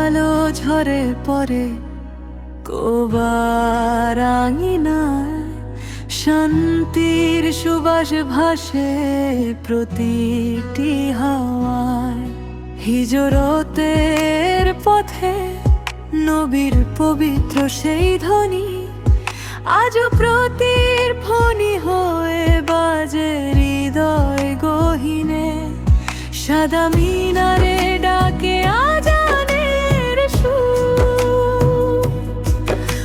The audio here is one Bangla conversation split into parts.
আলো ঝরে পড়ে কোবার আঙিনায়, শান্তির সুবাস ভাসে প্রতিটি হাওয়ায়। হিজরতের পথে নবীর পবিত্র সেই ধ্বনি আজও প্রতিধ্বনি হয়ে বাজে হৃদয় গহীনে। সাদা মিনারে ডাকে আজানের সুর,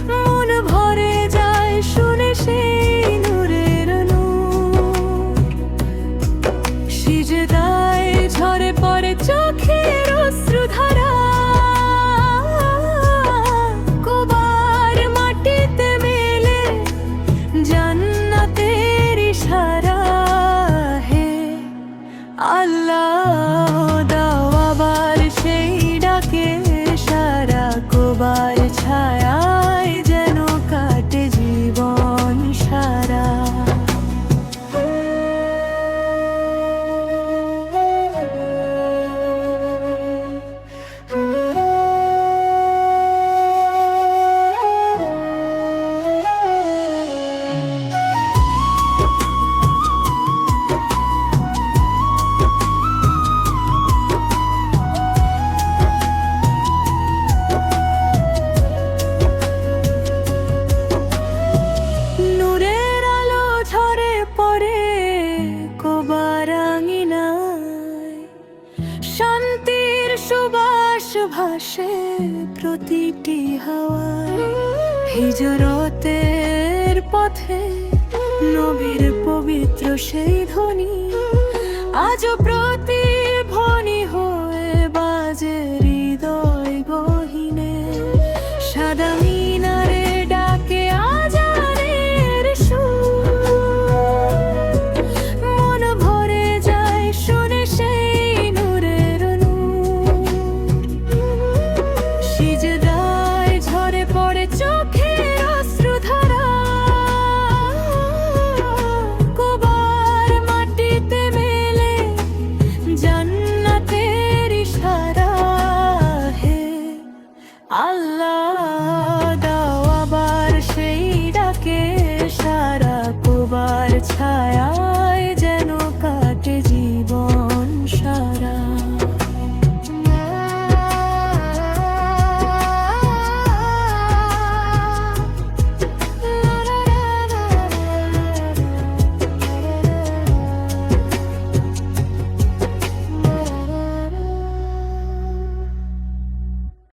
মন ভরে যায় শুনে সেই নূরের নূর। সিজদায় ঝরে পড়ে চোখের অশ্রুধারা, কোবার মাটিতে মেলে জান্নাতের ইশারা। হে আল্লাহ দাও আবার সেই ডাকে সারা, কোবার ছায়ায় যেন কাটে জীবন সারা। নূরের আলো ঝরে পড়ে কোবার আঙিনায়, শান্তির সুবাস ভাসে প্রতিটি হাওয়ায়। হিজরতের পথে নবীর পবিত্র সেই ধ্বনি আজও প্রতি